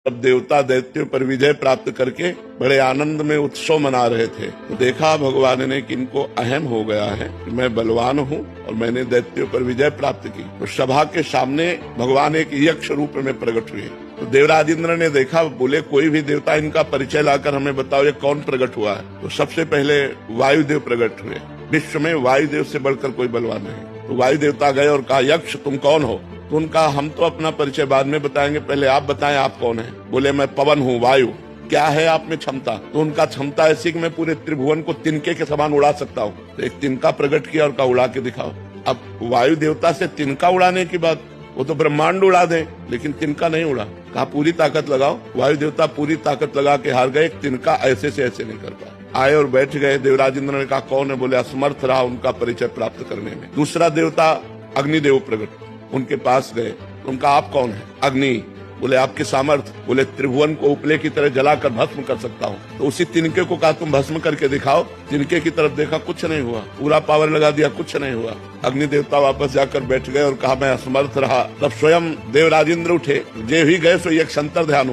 तब देवता दैत्यों पर विजय प्राप्त करके बड़े आनंद में उत्सव मना रहे थे। तो देखा भगवान ने कि इनको अहम हो गया है कि मैं बलवान हूँ और मैंने दैत्यों पर विजय प्राप्त की। तो सभा के सामने भगवान एक यक्ष रूप में प्रकट हुए। तो देवराज इंद्र ने देखा, बोले कोई भी देवता इनका परिचय लाकर हमें बताओ ये कौन प्रकट हुआ है। तो सबसे पहले वायुदेव प्रकट हुए। विश्व में वायुदेव से बढ़कर कोई बलवान नहीं। तो वायु देवता गए और कहा, यक्ष तुम कौन हो? तो उनका हम तो अपना परिचय बाद में बताएंगे, पहले आप बताएं आप कौन है। बोले मैं पवन हूँ, वायु। क्या है आप में क्षमता? तो उनका क्षमता ऐसी कि मैं पूरे त्रिभुवन को तिनके के समान उड़ा सकता हूँ। तो एक तिनका प्रकट किया और कहा उड़ा के दिखाओ। अब वायु देवता से तिनका उड़ाने की बात, वो तो ब्रह्मांड उड़ा दे, लेकिन तिनका नहीं उड़ा। कहा पूरी ताकत लगाओ। वायु देवता पूरी ताकत लगा के हार गए। तिनका ऐसे से ऐसे नहीं कर पाए। आए और बैठ गए। देवराज इंद्र ने कहा कौन है? बोले असमर्थ रहा उनका परिचय प्राप्त करने में। दूसरा देवता अग्निदेव प्रकट, उनके पास गए। उनका आप कौन है? अग्नि। बोले आपके सामर्थ्य? बोले त्रिभुवन को उपले की तरह जलाकर भस्म कर सकता हूँ। तो उसी तिनके को कहा तुम भस्म करके दिखाओ। तिनके की तरफ देखा, कुछ नहीं हुआ। पूरा पावर लगा दिया, कुछ नहीं हुआ। अग्नि देवता वापस जाकर बैठ गए और कहा मैं असमर्थ रहा। तब स्वयं देवराज इंद्र उठे, जे ही गए सो एक संतर ध्यान